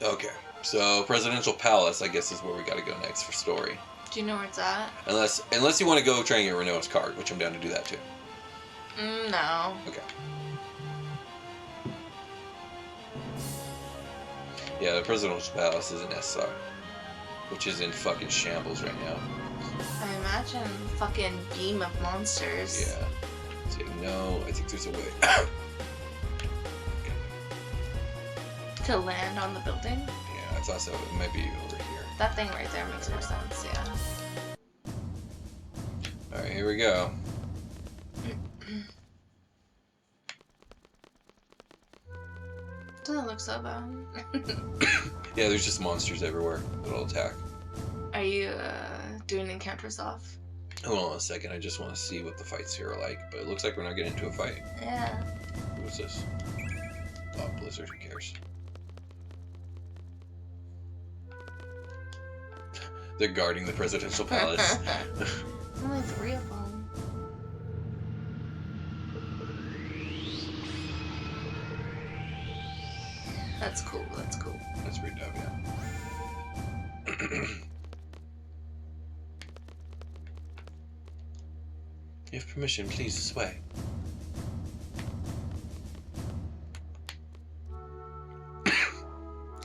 Okay, so Presidential Palace, I guess, is where we gotta go next for story. Do you know where it's at? Unless you want to go try and get Renault's card, which I'm down to do that too. No. Okay. Yeah, the Presidential Palace is in SR, which is in fucking shambles right now. I imagine fucking beam of monsters. Yeah. So, no, I think there's a way. To land on the building? Yeah, I thought so. It might be over here. That thing right there makes more sense, yeah. Alright, here we go. Doesn't look so bad. Yeah, there's just monsters everywhere that'll attack. Are you doing encounters off? Hold on a second, I just want to see what the fights here are like, but it looks like we're not getting into a fight. Yeah. What's this? Oh, Blizzard, who cares? They're guarding the Presidential Palace. Only 3 of them. That's cool, that's cool. That's pretty dope, yeah. You have permission, please, this way. I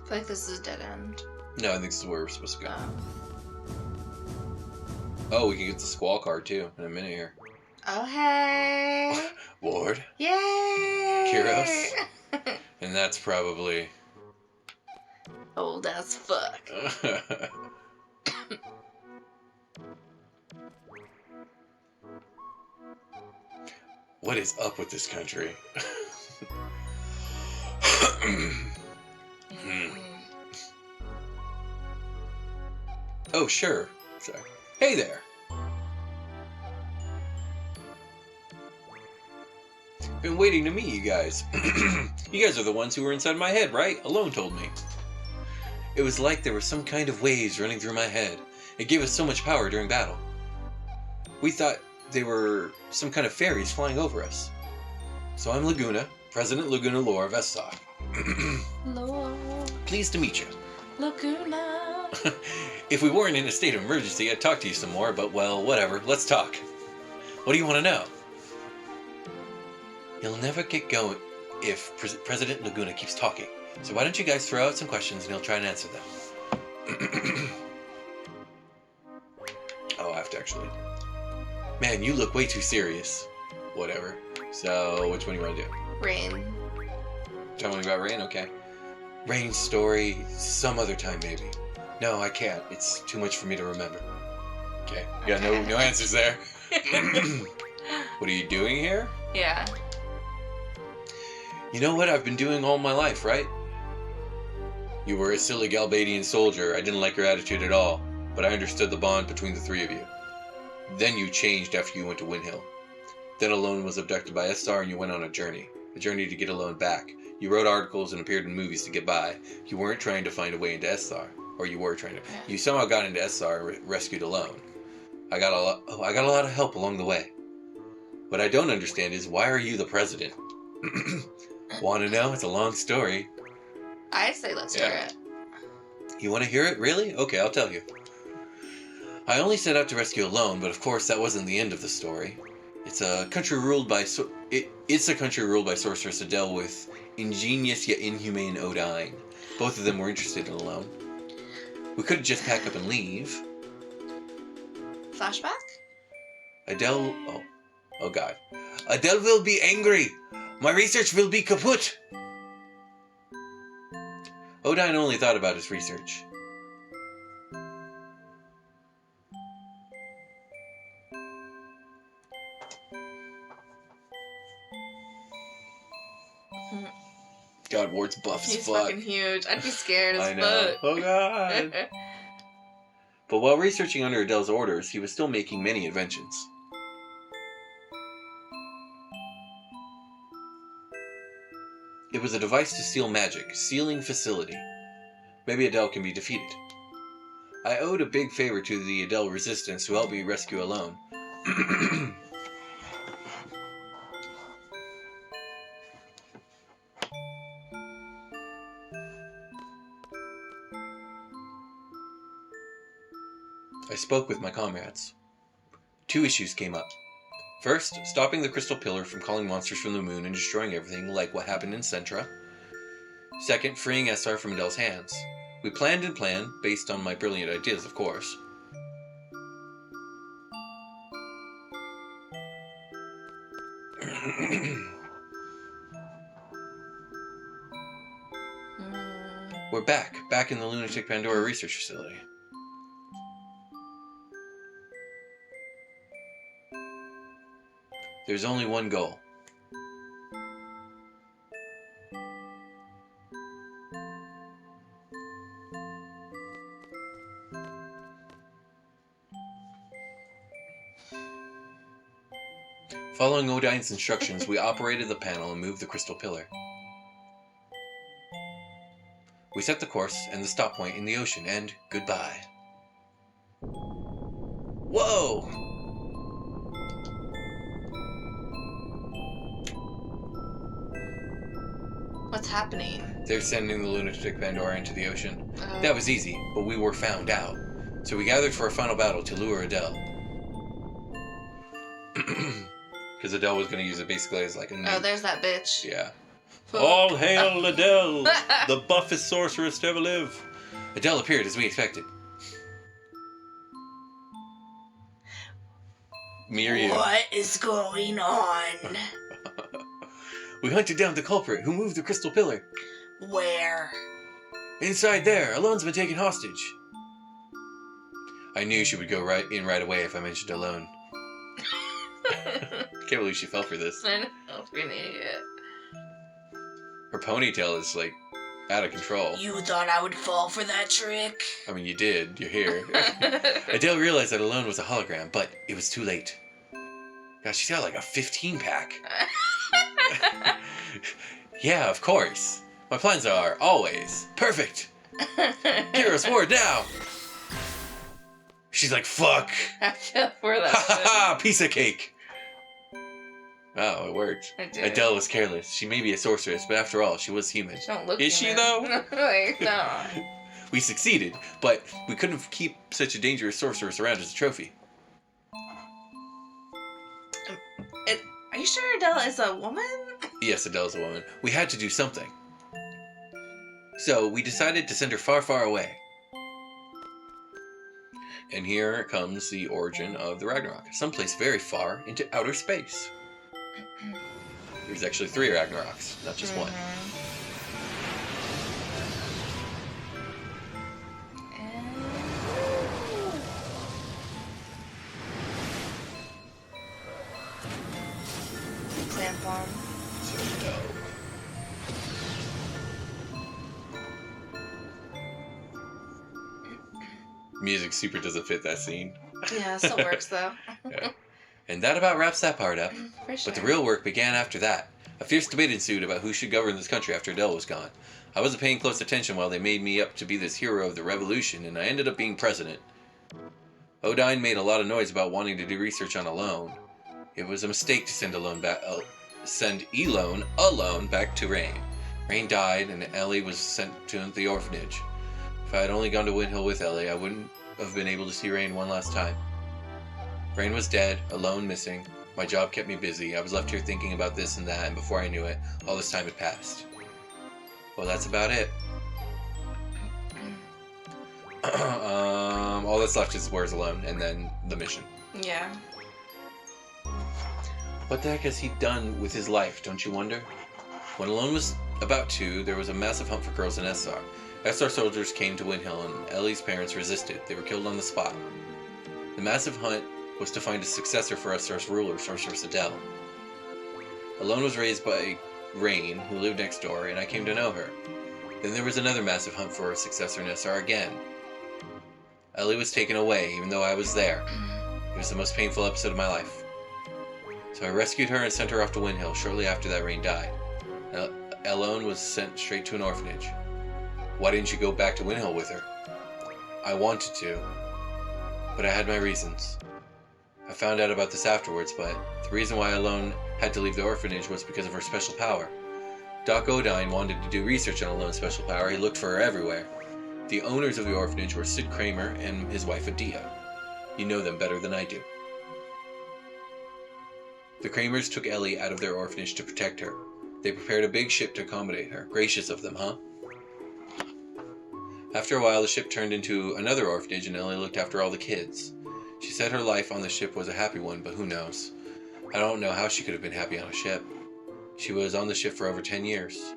feel like this is a dead end. No, I think this is where we're supposed to go. Oh. Oh, we can get the squall card too in a minute here. Oh, hey! Ward. Yay! Kyros. And that's probably... Old as fuck. What is up with this country? Oh, sure. Sorry. Hey there. Been waiting to meet you guys. You guys are the ones who were inside my head, right? Alone told me. It was like there were some kind of waves running through my head. It gave us so much power during battle. We thought they were some kind of fairies flying over us. So I'm Laguna, President Laguna Lore of Estok. Lord. Pleased to meet you. Laguna. If we weren't in a state of emergency, I'd talk to you some more, but well, whatever. Let's talk. What do you want to know? He'll never get going if President Laguna keeps talking. So why don't you guys throw out some questions and he'll try and answer them. Oh, I have to actually... Man, you look way too serious. Whatever. So, which one do you want to do? Rain. Tell me about Rain? Okay. Rain's story, some other time maybe. No, I can't. It's too much for me to remember. Okay. You got no answers there. What are you doing here? Yeah. You know what I've been doing all my life, right? You were a silly Galbadian soldier. I didn't like your attitude at all, but I understood the bond between the 3 of you. Then you changed after you went to Windhill. Then Alone was abducted by Estar and you went on a journey to get Alone back. You wrote articles and appeared in movies to get by. You weren't trying to find a way into Estar, or you were trying to. You somehow got into Estar and rescued Alone. I got a lot of help along the way. What I don't understand is why are you the president? Want to know? It's a long story. I say let's hear it. You want to hear it? Really? Okay, I'll tell you. I only set out to rescue Alone, but of course that wasn't the end of the story. It's a country ruled by Sorceress Adele with ingenious yet inhumane Odine. Both of them were interested in Alone. We could have just packed up and leave. Flashback? Adele... Oh god. Adele will be angry! My research will be kaput! Odine only thought about his research. God, Ward's buff as fuck. He's fucking huge. I'd be scared as I know. fuck. Oh god. But while researching under Adele's orders, he was still making many inventions. It was a device to steal magic, sealing facility. Maybe Adele can be defeated. I owed a big favor to the Adele resistance who helped me rescue Alone. I spoke with my comrades. 2 issues came up. First, stopping the crystal pillar from calling monsters from the moon and destroying everything, like what happened in Centra. Second, freeing SR from Adele's hands. We planned and planned, based on my brilliant ideas, of course. We're back in the Lunatic Pandora research facility. There's only one goal. Following Odine's instructions, we operated the panel and moved the crystal pillar. We set the course and the stop point in the ocean, and goodbye. Whoa! What's happening? They're sending the Lunatic Pandora into the ocean. That was easy, but we were found out. So we gathered for a final battle to lure Adele. Because Adele was going to use it basically as like a nuke. Oh, there's that bitch. Yeah. All hail Adele, the buffest sorceress to ever live. Adele appeared as we expected. Me or you? What is going on? We hunted down the culprit who moved the crystal pillar. Where? Inside there, Alone's been taken hostage. I knew she would go right away if I mentioned Alone. I can't believe she fell for this. I know, you're an idiot. Her ponytail is like out of control. You thought I would fall for that trick? I mean, you did. You're here. Adele realized that Alone was a hologram, but it was too late. God, she's got like a 15-pack. Yeah, of course. My plans are always perfect. Kira's word now. She's like, fuck. I fell for that. Ha ha ha! Piece of cake. Oh, it worked. I did. Adele was careless. She may be a sorceress, but after all, she was human. She don't look Is she, human. though? Like, no. We succeeded, but we couldn't keep such a dangerous sorceress around as a trophy. Are you sure Adele is a woman? Yes, Adele's a woman. We had to do something. So we decided to send her far, far away. And here comes the origin of the Ragnarok. Someplace very far into outer space. There's actually 3 Ragnaroks, not just one. Clamp on. So dope. Music super doesn't fit that scene. Yeah, it still works though. Yeah. And that about wraps that part up. For sure. But the real work began after that. A fierce debate ensued about who should govern this country after Adele was gone. I wasn't paying close attention while they made me up to be this hero of the revolution, and I ended up being president. Odine made a lot of noise about wanting to do research on Alone. It was a mistake to send Elone back to Rain. Rain died, and Ellie was sent to the orphanage. If I had only gone to Windhill with Ellie, I wouldn't have been able to see Rain one last time. Rain was dead, Alone missing. My job kept me busy. I was left here thinking about this and that, and before I knew it, all this time had passed. Well, that's about it. All that's left is Where's Alone, and then the mission. Yeah. What the heck has he done with his life, don't you wonder? When Alone was about 2, there was a massive hunt for girls in SR. SR soldiers came to Windhill, and Ellie's parents resisted. They were killed on the spot. The massive hunt was to find a successor for SR's ruler, Sorceress Adele. Alone was raised by Rain, who lived next door, and I came to know her. Then there was another massive hunt for a successor in SR again. Ellie was taken away, even though I was there. It was the most painful episode of my life. So I rescued her and sent her off to Windhill shortly after that Rain died. Alone was sent straight to an orphanage. Why didn't you go back to Windhill with her? I wanted to, but I had my reasons. I found out about this afterwards, but the reason why Alone had to leave the orphanage was because of her special power. Doc Odine wanted to do research on Alone's special power. He looked for her everywhere. The owners of the orphanage were Sid Kramer and his wife Adia. You know them better than I do. The Kramers took Ellie out of their orphanage to protect her. They prepared a big ship to accommodate her. Gracious of them, huh? After a while, the ship turned into another orphanage and Ellie looked after all the kids. She said her life on the ship was a happy one, but who knows? I don't know how she could have been happy on a ship. She was on the ship for over 10 years.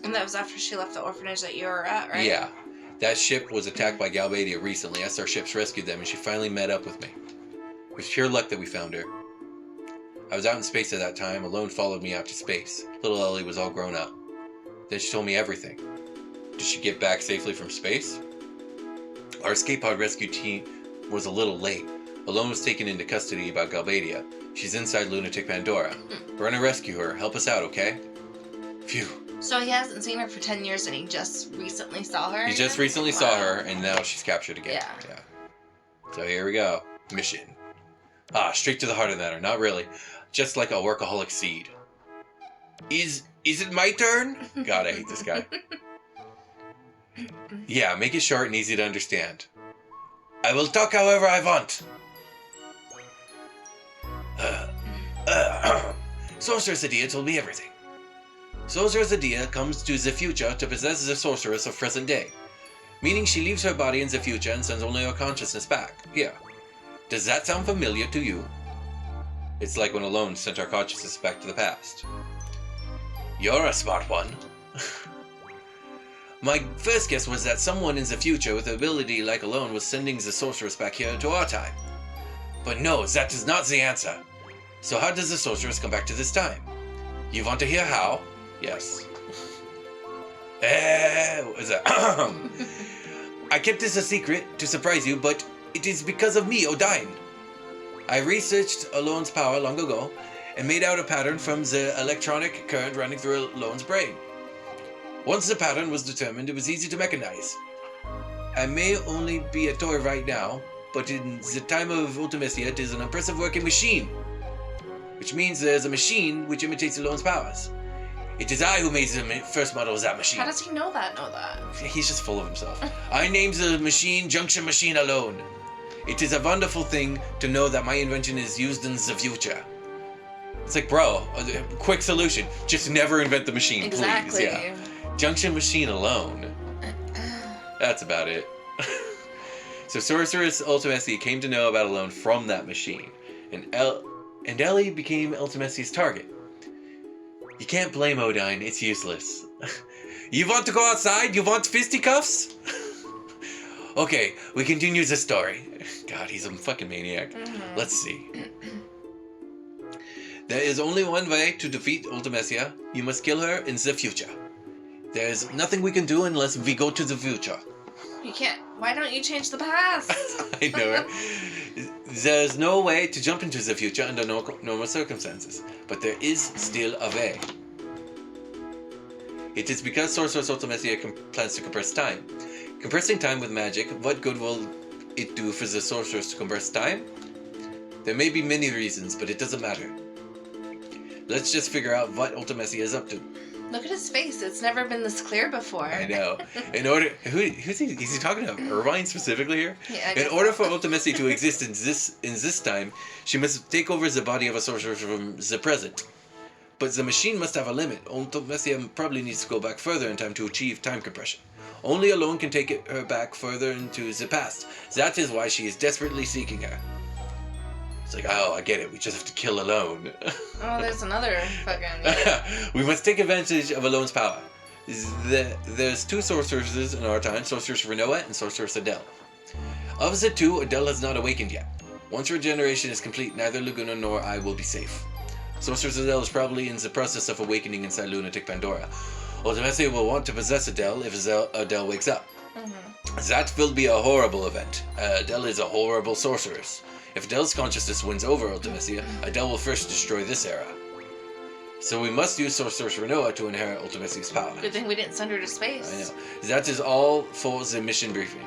And that was after she left the orphanage that you were at, right? Yeah. That ship was attacked by Galbadia recently. SR ships rescued them and she finally met up with me. It was pure luck that we found her. I was out in space at that time. Alone followed me out to space. Little Ellie was all grown up. Then she told me everything. Did she get back safely from space? Our escape pod rescue team was a little late. Alone was taken into custody by Galbadia. She's inside Lunatic Pandora. We're gonna rescue her. Help us out, okay? Phew. So he hasn't seen her for 10 years and he just recently saw her? He just recently saw her and now she's captured again. Yeah. So here we go. Mission. Straight to the heart of the matter. Not really. Just like a workaholic seed. Is it my turn? God, I hate this guy. Yeah, make it short and easy to understand. I will talk however I want. Sorceress Adia told me everything. Sorceress Adia comes to the future to possess the sorceress of present day, meaning she leaves her body in the future and sends only her consciousness back. Here. Does that sound familiar to you? It's like when Alone sent our consciousness back to the past. You're a smart one. My first guess was that someone in the future with the ability like Alone was sending the sorceress back here into our time. But no, that is not the answer. So how does the sorceress come back to this time? You want to hear how? Yes. What is that? I kept this a secret to surprise you, but it is because of me, Odine. I researched Alone's power long ago and made out a pattern from the electronic current running through Alone's brain. Once the pattern was determined, it was easy to mechanize. I may only be a toy right now, but in the time of Ultima, it is an impressive working machine. Which means there's a machine which imitates Alone's powers. It is I who made the first model of that machine. How does he know that? He's just full of himself. I named the machine Junction Machine Alone. It is a wonderful thing to know that my invention is used in the future. It's like, bro, a quick solution. Just never invent the machine, exactly. Please. Yeah. Junction Machine Alone. That's about it. So Sorceress Ultimessi came to know about Alone from that machine. And Ellie became Ultimessi's target. You can't blame Odine, it's useless. You want to go outside? You want fisticuffs? Okay, we continue the story. God, he's a fucking maniac. Mm-hmm. Let's see. There is only one way to defeat Ultimessia. You must kill her in the future. There's nothing we can do unless we go to the future. You can't. Why don't you change the past? I know it. There's no way to jump into the future under normal circumstances, but there is still a way. It is because Sorceress Ultimessia plans to compress time. Compressing time with magic, what good will it do for the sorceress to compress time? There may be many reasons, but it doesn't matter. Let's just figure out what Ultimessia is up to. Look at his face. It's never been this clear before. I know. In order, who's he? Is he talking to Irvine specifically here? Yeah, in order for Ultimessia to exist in this time, she must take over the body of a sorcerer from the present. But the machine must have a limit. Ultimessia probably needs to go back further in time to achieve time compression. Only Alone can take her back further into the past. That is why she is desperately seeking her. It's like, oh, I get it. We just have to kill Alone. Oh, there's another fucking... We must take advantage of Alone's power. There's two sorceresses in our time, Sorceress Renoa and Sorceress Adele. Of the two, Adele has not awakened yet. Once regeneration is complete, neither Laguna nor I will be safe. Sorceress Adele is probably in the process of awakening inside Lunatic Pandora. Ultimessia will want to possess Adele if Adele wakes up. Mm-hmm. That will be a horrible event. Adele is a horrible sorceress. If Adele's consciousness wins over Ultimessia, Adele will first destroy this era. So we must use Sorceress Renoa to inherit Ultimessia's power. Good thing we didn't send her to space. I know. That is all for the mission briefing.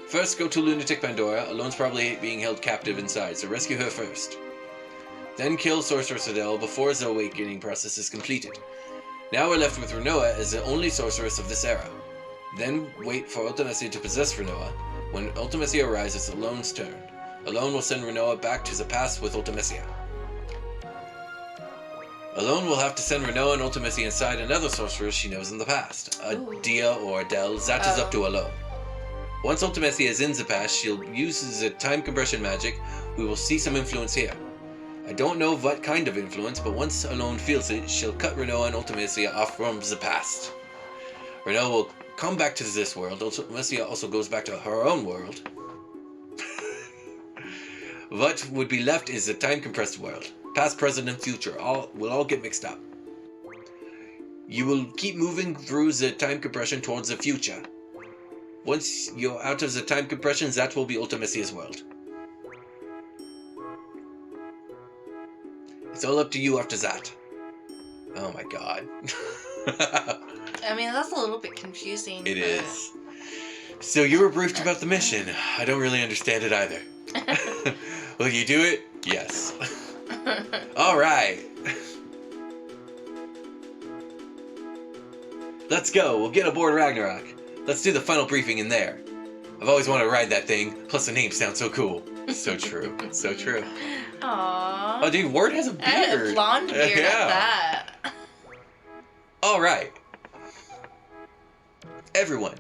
First, go to Lunatic Pandora. Alone's probably being held captive inside, so rescue her first. Then kill Sorceress Adele before the awakening process is completed. Now we're left with Renoa as the only sorceress of this era. Then wait for Ultimessia to possess Renoa. When Ultimecia arises, Alone's turn. Alone will send Renoa back to the past with Ultimecia. Alone will have to send Renoa and Ultimecia inside another sorceress she knows in the past. A Dia or Adele, that is up to Alone. Once Ultimecia is in the past, she'll use the time compression magic. We will see some influence here. I don't know what kind of influence, but once Alone feels it, she'll cut Renoa and Ultimecia off from the past. Renoa will come back to this world. Ultimecia also goes back to her own world. What would be left is a time-compressed world. Past, present, and future will all get mixed up. You will keep moving through the time compression towards the future. Once you're out of the time compression, that will be Ultimecia's world. It's all up to you after that. Oh my god. I mean, that's a little bit confusing. It is. So you were briefed about the mission. I don't really understand it either. Will you do it? Yes. Alright. Let's go. We'll get aboard Ragnarok. Let's do the final briefing in there. I've always wanted to ride that thing. Plus the name sounds so cool. So true. So true. Aww. Oh, dude, Ward has a beard. And a blonde beard Yeah. at that. Alright. Everyone.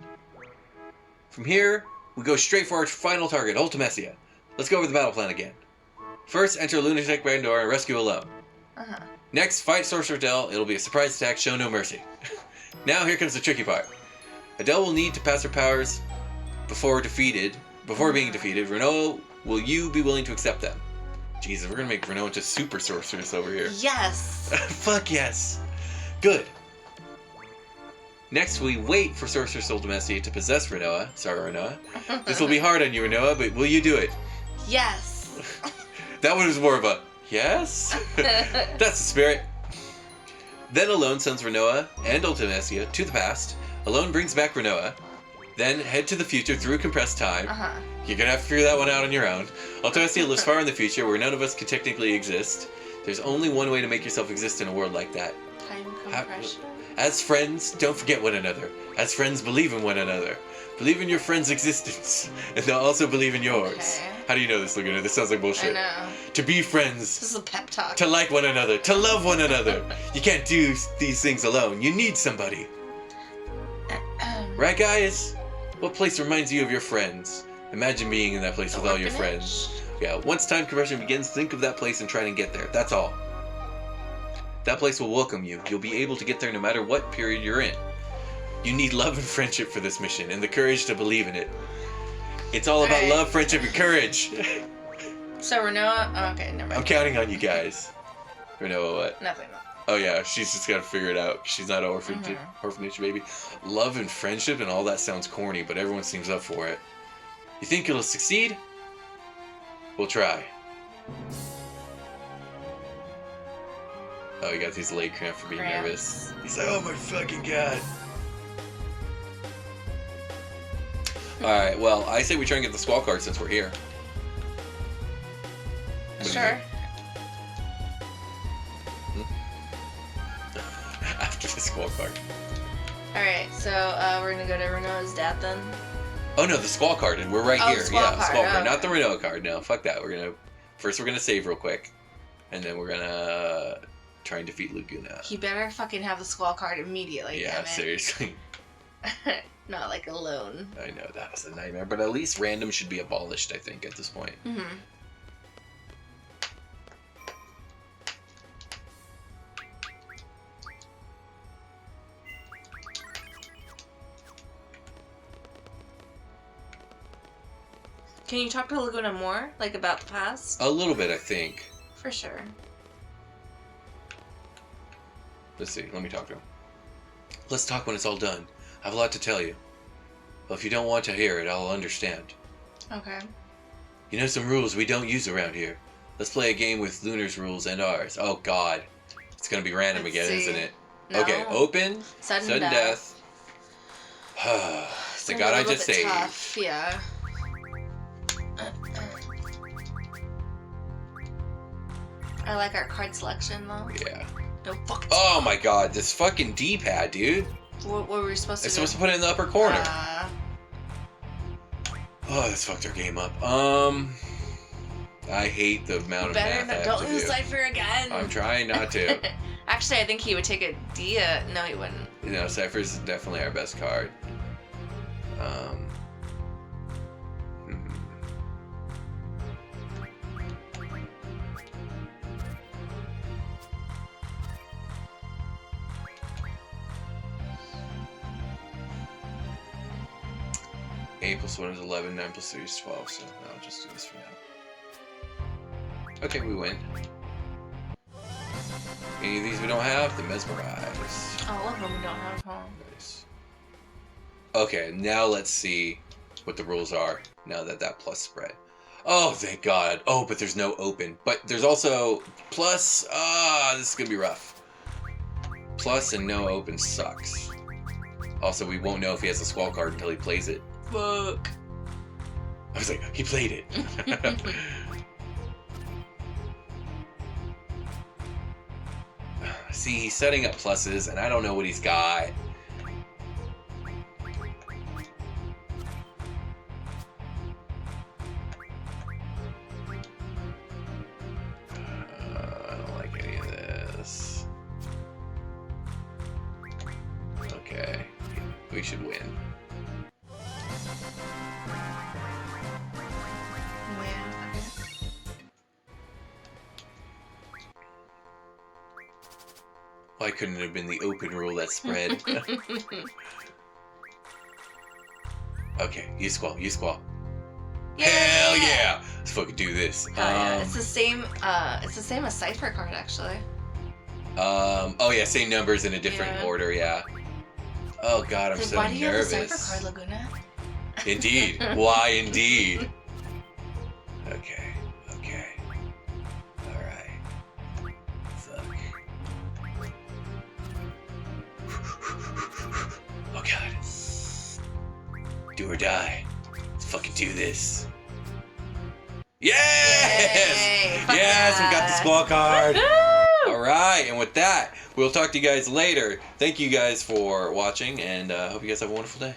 From here, we go straight for our final target, Ultimecia. Let's go over the battle plan again. First, enter Lunatic Bandor and rescue Alone. Next, fight Sorcerer Adele. It'll be a surprise attack, show no mercy. Now, here comes the tricky part. Adele will need to pass her powers before being defeated. Renoa, will you be willing to accept them? Jesus, we're gonna make Renoa into super sorceress over here. Yes. Fuck yes. Good. Next, we wait for Sorceress Ultimecia to possess Renoa. Sorry, Renoa. This will be hard on you, Renoa, but will you do it? Yes. That one was more of a yes. That's the spirit. Then Alone sends Renoa and Ultimecia to the past. Alone brings back Renoa. Then head to the future through compressed time. You're gonna have to figure that one out on your own. Ultimecia lives far in the future where none of us can technically exist. There's only one way to make yourself exist in a world like that. Time compression. As friends, don't forget one another. As friends, believe in one another. Believe in your friend's existence, and they'll also believe in yours. Okay. How do you know this, Laguna? This sounds like bullshit. I know. To be friends. This is a pep talk. To like one another. To love one another. You can't do these things alone. You need somebody. Right, guys? What place reminds you of your friends? Imagine being in that place with all your friends. Yeah, once time compression begins, think of that place and try and get there. That's all. That place will welcome you. You'll be able to get there no matter what period you're in. You need love and friendship for this mission, and the courage to believe in it. It's all about love, friendship, and courage. So Renoa, oh, okay, never mind. I'm counting on you guys. Renoa, what? Nothing. Oh yeah, she's just gotta figure it out. She's not an orphanage baby. Love and friendship and all that sounds corny, but everyone seems up for it. You think it'll succeed? We'll try. Oh, he got these leg cramps for being nervous. He's like, oh my fucking god. Alright, well, I say we try and get the squall card since we're here. Sure. After the squall card. Alright, so we're gonna go to Renoa's dad then? Oh no, the squall card, and we're right here. The squall card. Squall card, not the Okay. Renoa card. No, fuck that. First we're gonna save real quick, and then we're gonna try and defeat Laguna. He better fucking have the squall card immediately. Yeah, damn it. seriously. Not like Alone. I know that was a nightmare, but at least random should be abolished. I think at this point. Can you talk to Laguna more, like about the past? A little bit, I think. For sure. Let's see. Let me talk to him. Let's talk when it's all done. I have a lot to tell you. Well, if you don't want to hear it, I'll understand. Okay. You know some rules we don't use around here. Let's play a game with Lunar's rules and ours. Oh god. It's gonna be random Let's again, see. isn't it? No. Okay, open. Sudden death. The god I just saved. Tough, yeah. I like our card selection though. Yeah. No fuck. Oh my god, this fucking D-pad, dude. What were we supposed to I'm do? supposed to put it in the upper corner. Oh, that's fucked our game up. I hate the amount of Better math I not. have Don't to lose do. Cypher again. I'm trying not to. Actually, I think he would take a Dia. No, he wouldn't. You know, Cypher's definitely our best card. Hmm. Eight plus 1 is 11, 9 plus 3 is 12, so I'll just do this for now. Okay, we win. Any of these we don't have? The Mesmerize. All of them we don't have, huh? Nice. Okay, now let's see what the rules are now that that plus spread. Oh, thank God. Oh, but there's no open. But there's also plus. This is going to be rough. Plus and no open sucks. Also, we won't know if he has a Squall card until he plays it. Fuck. I was like, he played it. See, he's setting up pluses, and I don't know what he's got. I don't like any of this. Okay, we should win. Yeah, okay. Why couldn't it have been the open rule that spread? Okay, you squall, you squall. Yeah! Hell yeah! Let's fucking do this. Yeah. It's the same. It's the same as Cypher card actually. Oh yeah, same numbers in a different Yeah. order. Yeah. Oh God, I'm Like, so why do you nervous. have a Cypher card, Laguna? Indeed. Why indeed? Okay. Okay. Alright. Fuck. Oh God. Do or die. Let's fucking do this. Yes! Yay! Fuck Yes, we got the yeah. squall card. Woohoo! Alright, and with that, we'll talk to you guys later. Thank you guys for watching, and hope you guys have a wonderful day.